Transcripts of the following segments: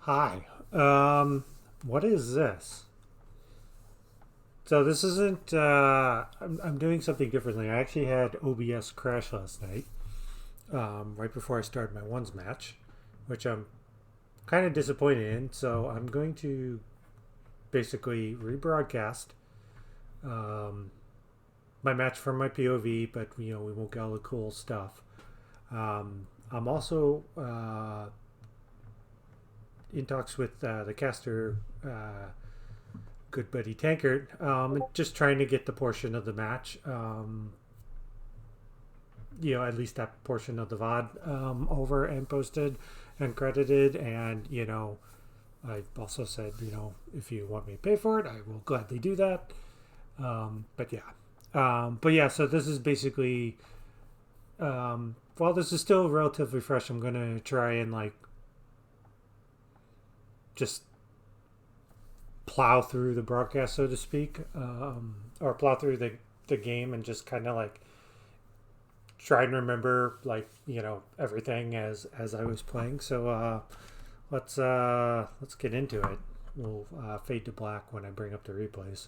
Hi. What is this? So this isn't. I'm doing something differently. I actually had OBS crash last night, right before I started my ones match, which I'm kind of disappointed in. So I'm going to basically rebroadcast um, my match from my POV, but we won't get all the cool stuff. I'm also in talks with the caster, good buddy Tankard, just trying to get the portion of the match, at least that portion of the VOD over and posted and credited. And, I've also said, if you want me to pay for it, I will gladly do that. But yeah, so this is basically, while this is still relatively fresh, I'm going to try and just plow through the broadcast, so to speak, or plow through the game and just kind of try and remember everything as I was playing. So let's get into it. We'll fade to black when I bring up the replays.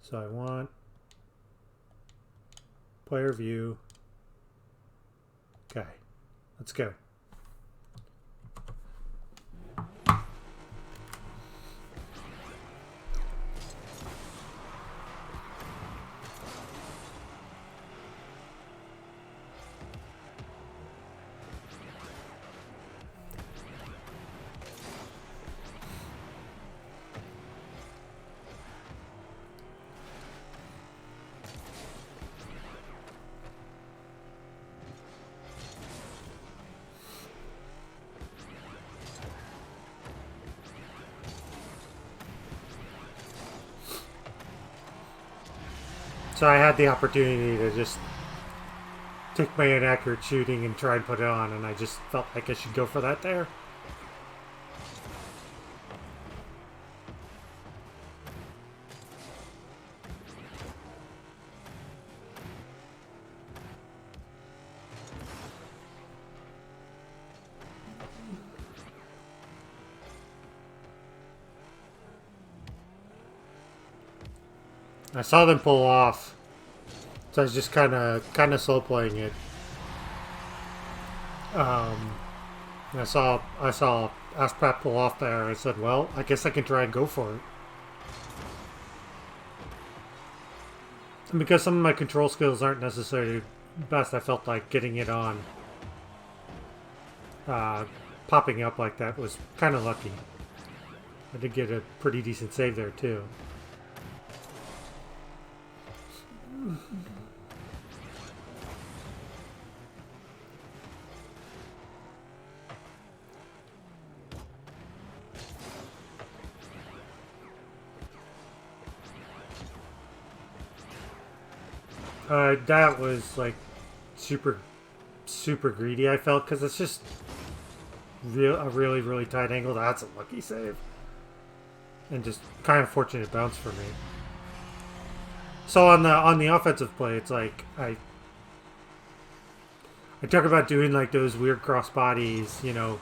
So I want player view. Okay, let's go. So I had the opportunity to just take my inaccurate shooting and try and put it on, and I just felt like I should go for that there. I saw them pull off, so I was just kind of slow playing it. I saw Askpat pull off there. I said, well, I guess I can try and go for it. And because some of my control skills aren't necessarily best, I felt like getting it on, popping up like that was kind of lucky. I did get a pretty decent save there too. That was super, super greedy, I felt, because it's just a really, really tight angle. That's a lucky save. And just kind of fortunate bounce for me. So on the offensive play, it's like I talk about doing those weird cross bodies. You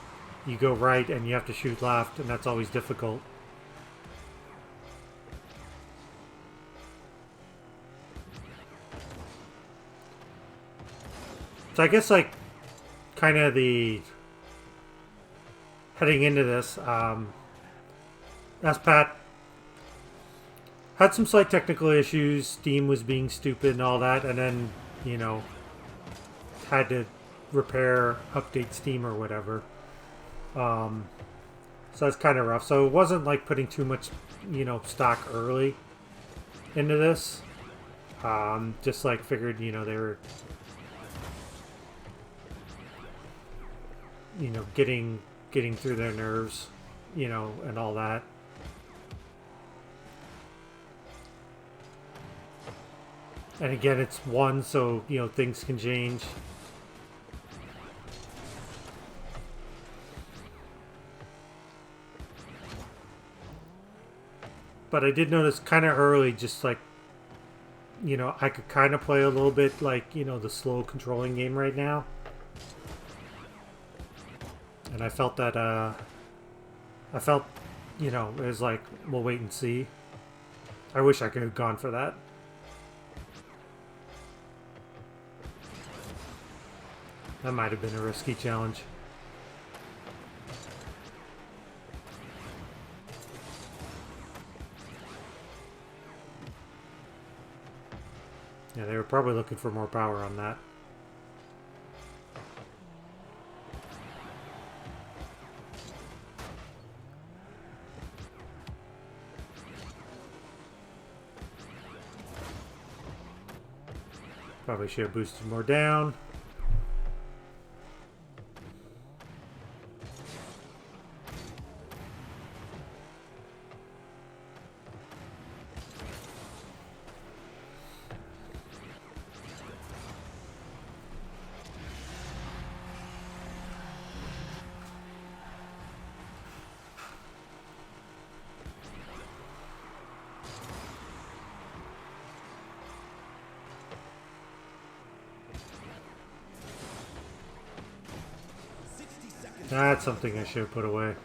go right and you have to shoot left, and that's always difficult. So I guess kind of the heading into this, Askpat had some slight technical issues. Steam was being stupid and all that, and then had to repair, update Steam or whatever. So that's kind of rough. So it wasn't putting too much stock early into this. Just figured they were getting through their nerves, and all that. And again, it's one, so, you know, things can change. But I did notice kind of early, just like, you know, I could kind of play a little bit like, you know, the slow controlling game right now. And I felt that, you know, it was like, we'll wait and see. I wish I could have gone for that. That might have been a risky challenge. Yeah, they were probably looking for more power on that. Probably should have boosted more down. That's something I should have put away.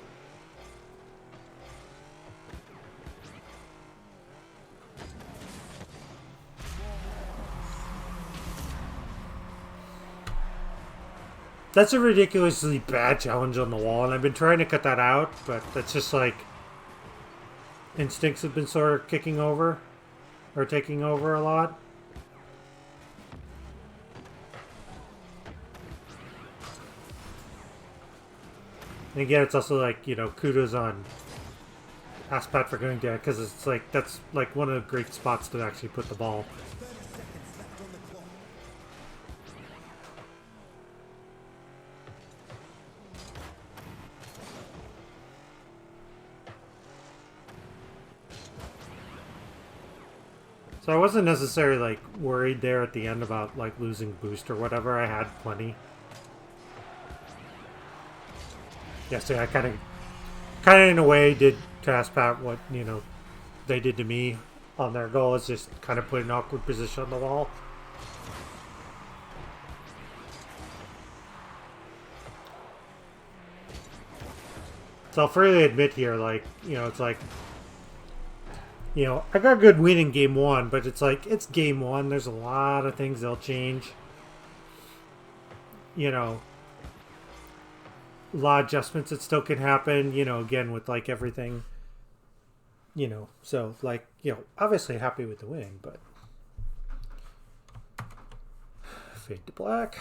That's a ridiculously bad challenge on the wall, and I've been trying to cut that out, but that's just like... Instincts have been sort of kicking over, or taking over a lot. And again, it's also like, you know, kudos on Askpat for going there, because it's like, that's like one of the great spots to actually put the ball. So I wasn't necessarily like worried there at the end about like losing boost or whatever. I had plenty. Yesterday I kind of in a way did to Askpat what, you know, they did to me on their goal, is just kind of put an awkward position on the wall. So I'll freely admit here, like, you know, it's like, you know, I got a good win in game one, but it's like, it's game one. There's a lot of things that'll change. You know, a lot of adjustments that still can happen, you know, again, with like everything, you know, so like, you know, obviously happy with the win, but fade to black.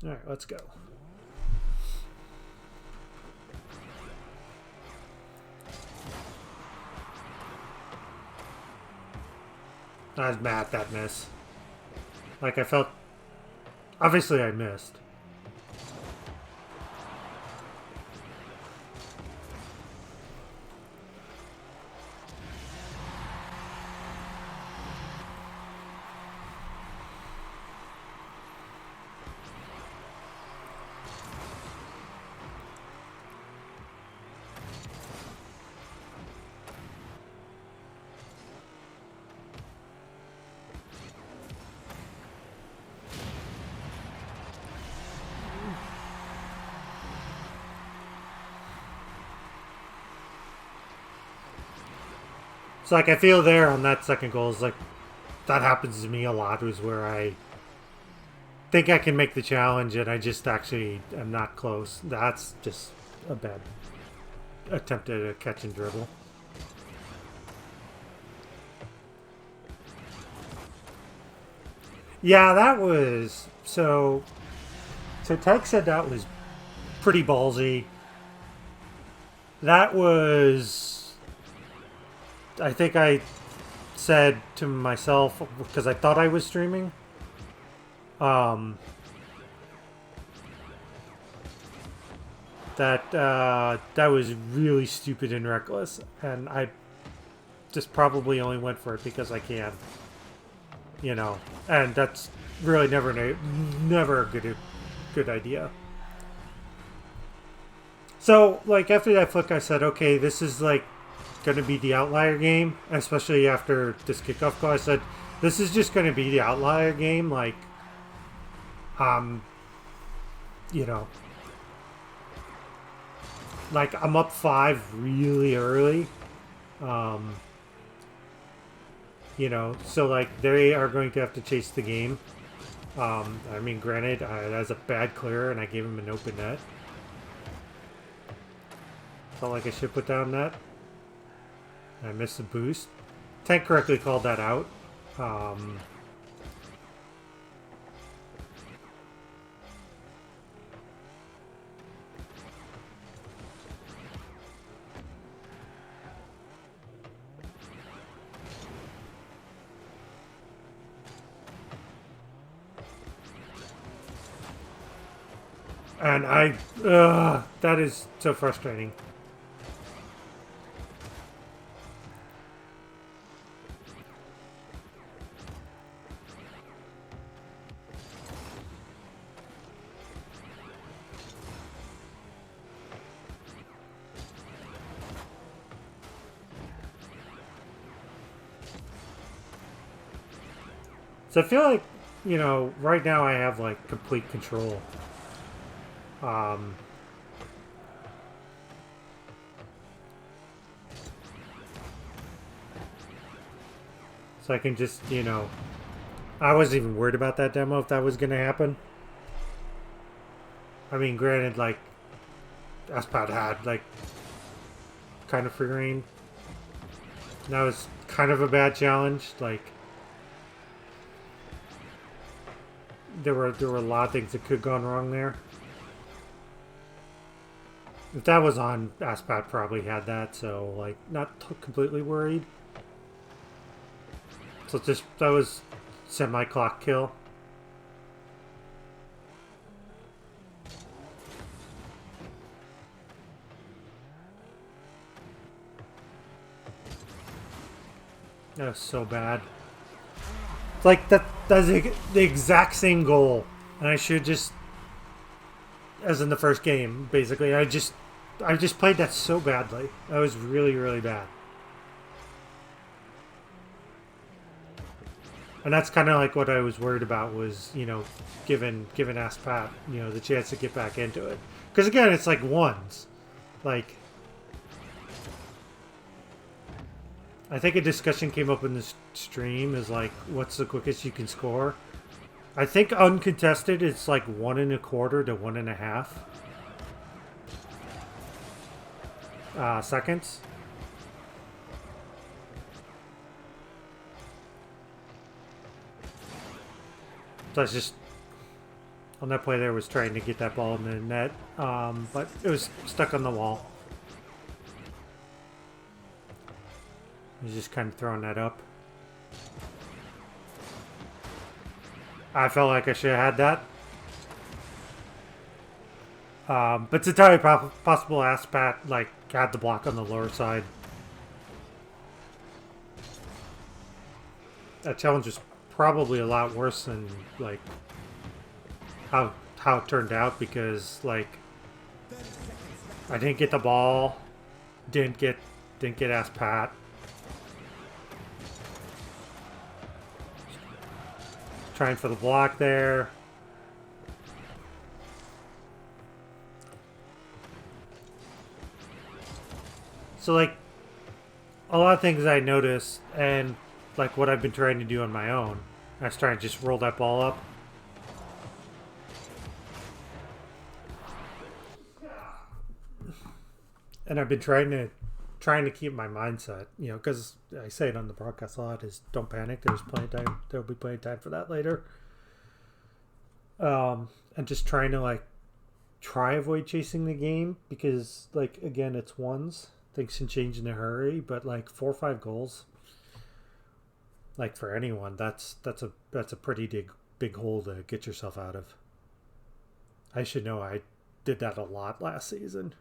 All right, let's go. I was mad at that miss. Like, I felt... Obviously, I missed. So, like, I feel there on that second goal is like, that happens to me a lot, is where I think I can make the challenge and I just actually am not close. That's just a bad attempt at a catch and dribble. Yeah, that was... So Tag said that was pretty ballsy. That was... I think I said to myself, because I thought I was streaming, that that was really stupid and reckless, and I just probably only went for it because I can, you know, and that's really never a good idea. So like after that flick, I said, okay, this is like going to be the outlier game, especially after this kickoff goal. I said, this is just going to be the outlier game, like, you know, like I'm up 5 really early, you know, so like they are going to have to chase the game. I mean, granted, that was a bad clear and I gave him an open net. Felt like I should put down net. I missed the boost. Tank correctly called that out. And that is so frustrating. So I feel like, you know, right now I have like complete control. So I can just, you know, I wasn't even worried about that demo if that was going to happen. I mean, granted, like, Askpat had, like, kind of free reign. That was kind of a bad challenge. Like, there were a lot of things that could have gone wrong there. If that was on, Askpat probably had that, so, like, not completely worried. So just, that was semi-clock kill. That was so bad. It's like, that's the exact same goal. And I should just, as in the first game, basically, I just played that so badly. That was really, really bad. And that's kind of like what I was worried about was, you know, giving Askpat, you know, the chance to get back into it. Because again, it's like ones. Like, I think a discussion came up in this stream is like, what's the quickest you can score? I think uncontested, it's like 1 1/4 to 1 1/2 seconds. So I was just, on that play there, was trying to get that ball in the net, but it was stuck on the wall. I was just kind of throwing that up. I felt like I should have had that. But it's entirely possible Askpat, like, had the block on the lower side. That challenge was probably a lot worse than, like, how it turned out, because, like, I didn't get the ball, didn't get Askpat. Trying for the block there. So, like, a lot of things I noticed, and like what I've been trying to do on my own, I was trying to just roll that ball up. And I've been trying to keep my mindset, you know, because I say it on the broadcast a lot, is don't panic. There's plenty of time. There'll be plenty of time for that later. And just trying to, like, avoid chasing the game, because, like, again, it's ones. Things can change in a hurry, but, like, 4 or 5 goals, Like for anyone, that's a pretty big hole to get yourself out of. I should know I did that a lot last season.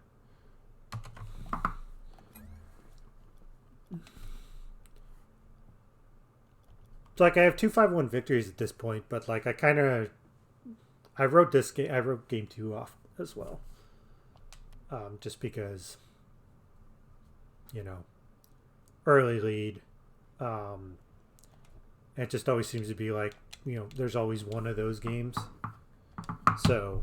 It's like I have 2-5-1 victories at this point, but like I wrote this game. I wrote game 2 off as well, just because, you know, early lead. It just always seems to be like, you know, there's always one of those games. So,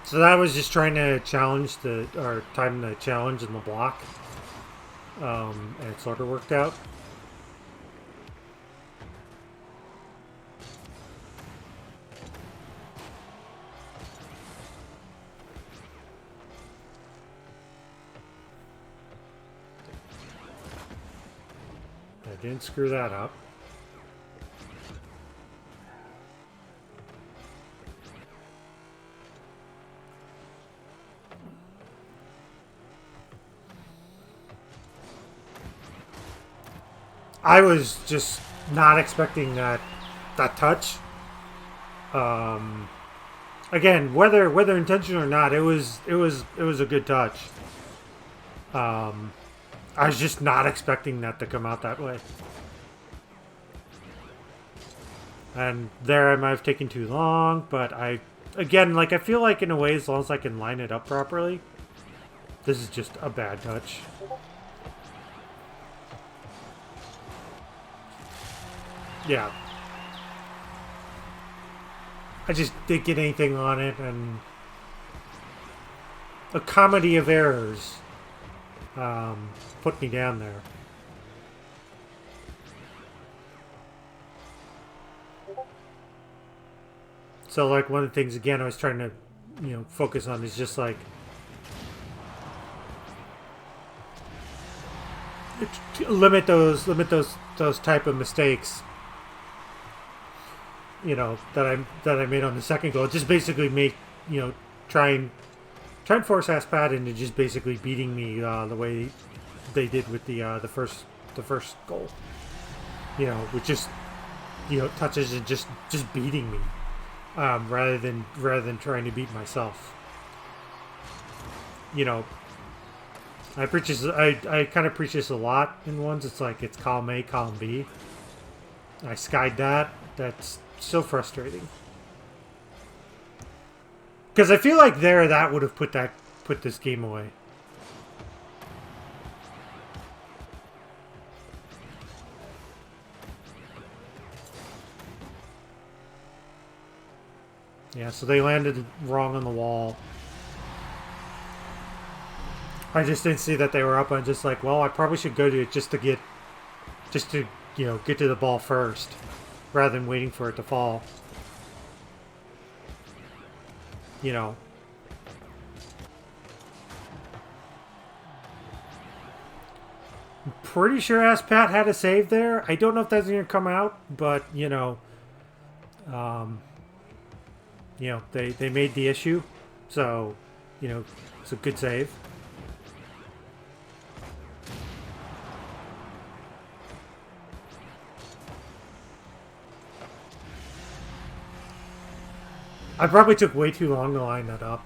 so that was just trying to challenge or time the challenge in the block, and it sort of worked out. I didn't screw that up. I was just not expecting that touch. Again, whether intentional or not, it was a good touch. I was just not expecting that to come out that way. And there I might have taken too long, but I feel like in a way, as long as I can line it up properly, this is just a bad touch. Yeah. I just didn't get anything on it, and a comedy of errors put me down there. So, like, one of the things, again, I was trying to, you know, focus on is just, like, limit those type of mistakes, you know, that I made on the second goal. Just basically make, you know, try and force Askpat into just basically beating me the way they did with the first goal. You know, with just, you know, touches and just beating me, rather than trying to beat myself. You know, I preach this. I kind of preach this a lot in ones. It's like it's column A, column B. I skied that. That's so frustrating. Because I feel like that would have put this game away. Yeah, so they landed wrong on the wall. I just didn't see that they were up. I'm just like, well, I probably should go to it just to you know, get to the ball first, rather than waiting for it to fall. You know. I'm pretty sure Askpat had a save there. I don't know if that's going to come out, but, you know, they made the issue. So, you know, it's a good save. I probably took way too long to line that up.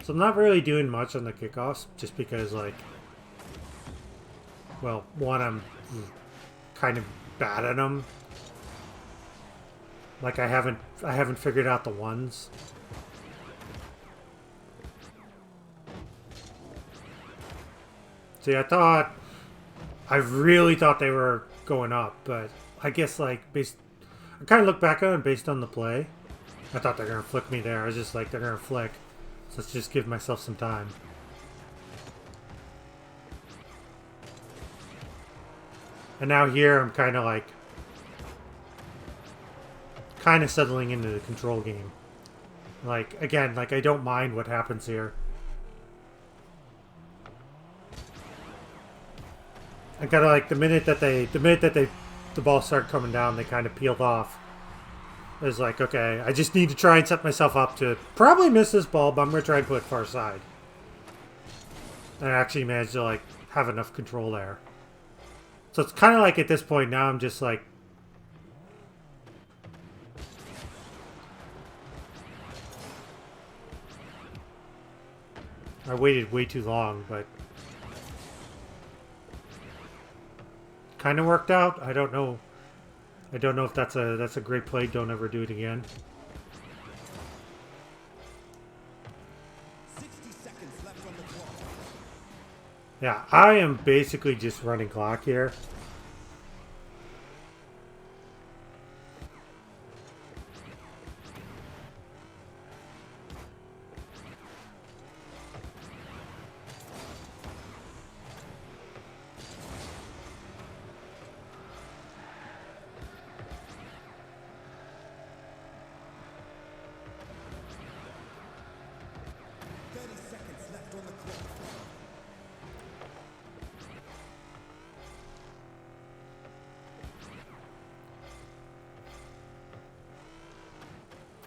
So I'm not really doing much on the kickoffs, just because, like, well, one, I'm kind of bad at them. Like, I haven't figured out the ones. See, I really thought they were going up, but I guess, like, I kind of look back on it based on the play. I thought they're going to flick me there. I was just like, they're going to flick. So let's just give myself some time. And now here I'm kind of like, settling into the control game. Like, again, like I don't mind what happens here. I gotta like the minute that the ball started coming down, they kind of peeled off. It was like, okay, I just need to try and set myself up to probably miss this ball, but I'm gonna try and put it far side. And I actually managed to like have enough control there. So it's kind of like at this point now I'm just like, I waited way too long, but kind of worked out. I don't know. I don't know if that's a great play. Don't ever do it again. 60 seconds left on the clock. Yeah, I am basically just running clock here.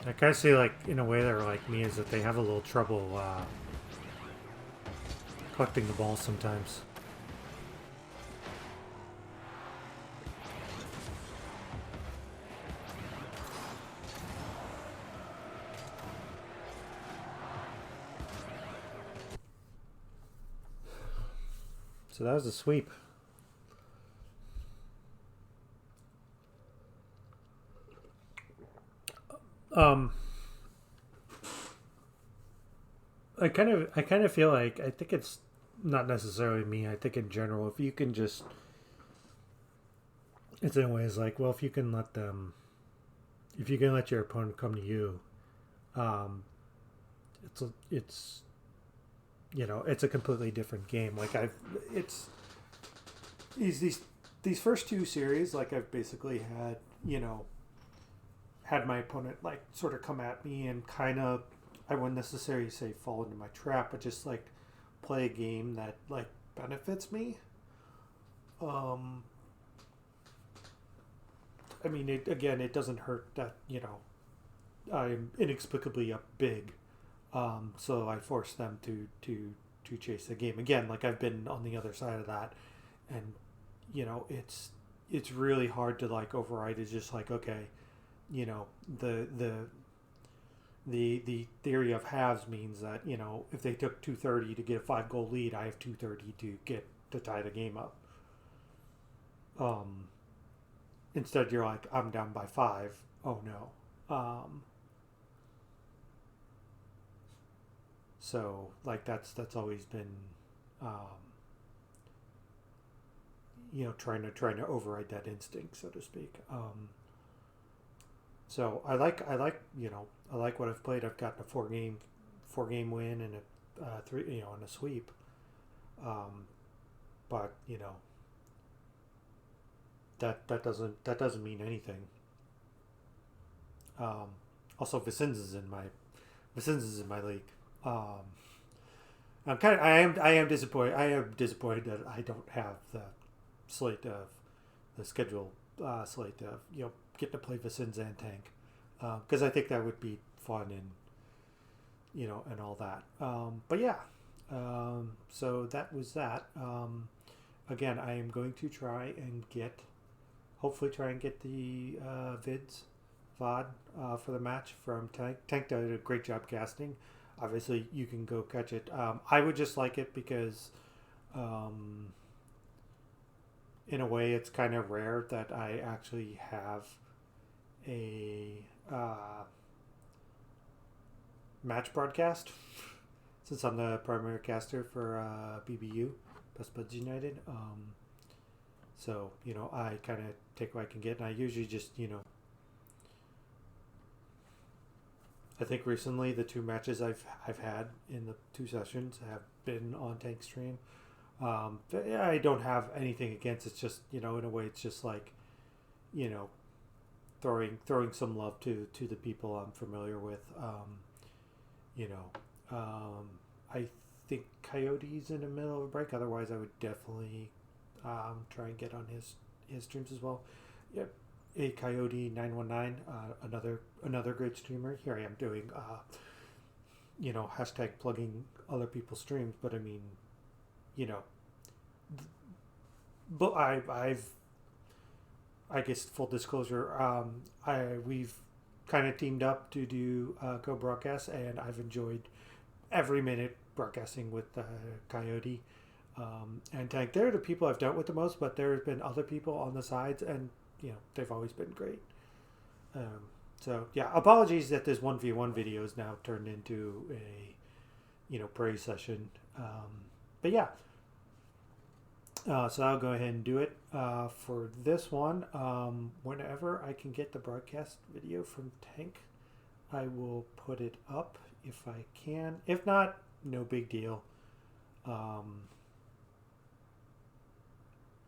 I kind of see, like, in a way they're like me, is that they have a little trouble collecting the ball sometimes. So that was a sweep. I kind of feel like, I think it's not necessarily me. I think in general, if you can just, it's in ways like, well, if you can let them, if you can let your opponent come to you, um, it's you know, it's a completely different game. Like it's these first two series, like I've basically had, you know, had my opponent like sort of come at me and kind of, I wouldn't necessarily say fall into my trap, but just like play a game that like benefits me. Um, I mean, it doesn't hurt that, you know, I'm inexplicably up big, so I force them to chase the game again. Like I've been on the other side of that, and you know, it's really hard to like override. It's just like, okay, you know, the theory of halves means that, you know, if they took 230 to get a 5 goal lead, I have 230 to get to tie the game up. Um, Instead, you're like, I'm down by 5. Oh no. So like that's always been, um, you know, trying to override that instinct, so to speak. So I like, you know, I like what I've played. I've gotten a four game win and a three, you know, and a sweep. Um, but you know, that doesn't mean anything. Um, Also, Vicens is in my league. Um, I am disappointed. I am disappointed that I don't have the slate of the schedule slate of, you know, get to play Vicens and Tank, because I think that would be fun and, you know, and all that. But yeah, so that was that. Again, I am going to try and get, hopefully try and get the VOD for the match from Tank. Tank did a great job casting. Obviously, you can go catch it. I would just like it because, um, in a way, it's kind of rare that I actually have a match broadcast, since I'm the primary caster for BBU, Best Buds United. So, you know, I kind of take what I can get, and I usually just, you know, I think recently the two matches I've had in the two sessions have been on Tank stream. I don't have anything against. It's just, in a way, it's just like, you know, throwing some love to the people I'm familiar with. You know, I think Coyote's in the middle of a break. Otherwise, I would definitely try and get on his streams as well. Yep. A Coyote 919, another great streamer. Here I am doing, hashtag plugging other people's streams, but I mean, but I guess full disclosure, we've kind of teamed up to do co-broadcasts, and I've enjoyed every minute broadcasting with Coyote and Tank. They're the people I've dealt with the most, but there have been other people on the sides, and they've always been great. So yeah, apologies that this 1v1 video is now turned into a praise session. But yeah. So I'll go ahead and do it for this one. Whenever I can get the broadcast video from Tank, I will put it up if I can. If not, no big deal.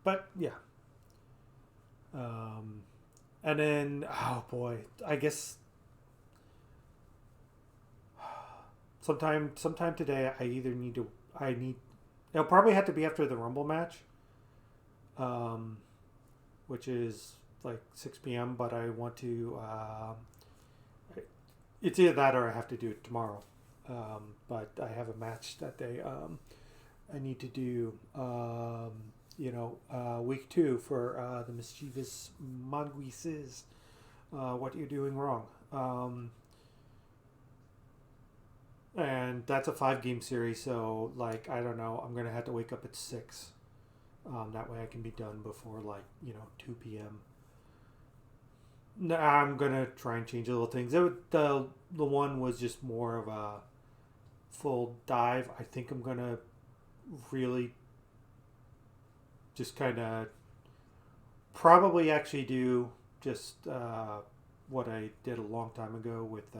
But yeah. And then, oh boy, I guess sometime today it'll probably have to be after the Rumble match, which is like 6 p.m. But I want to. It's either that or I have to do it tomorrow. But I have a match that day. I need to do. Week 2 for the mischievous Monguises. What you're doing wrong. And that's a 5-game series, so I don't know, I'm gonna have to wake up at 6. That way I can be done before 2 p.m. No, I'm gonna try and change a little things. The one was just more of a full dive. I think I'm gonna really just kind of probably actually do just what I did a long time ago with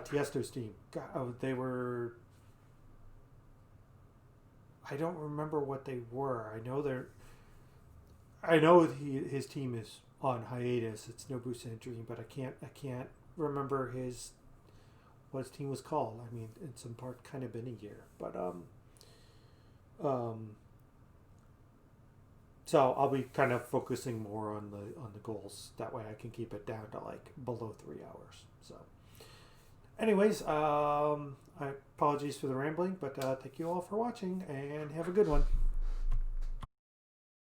Tiesto's team. God, they were. I don't remember what they were. I know his team is on hiatus. It's Nobu Sandrine, but I can't remember what his team was called. I mean, in some part, kind of been a year, but so I'll be kind of focusing more on the goals. That way, I can keep it down to below 3 hours. So, anyways, I apologies for the rambling, but thank you all for watching and have a good one.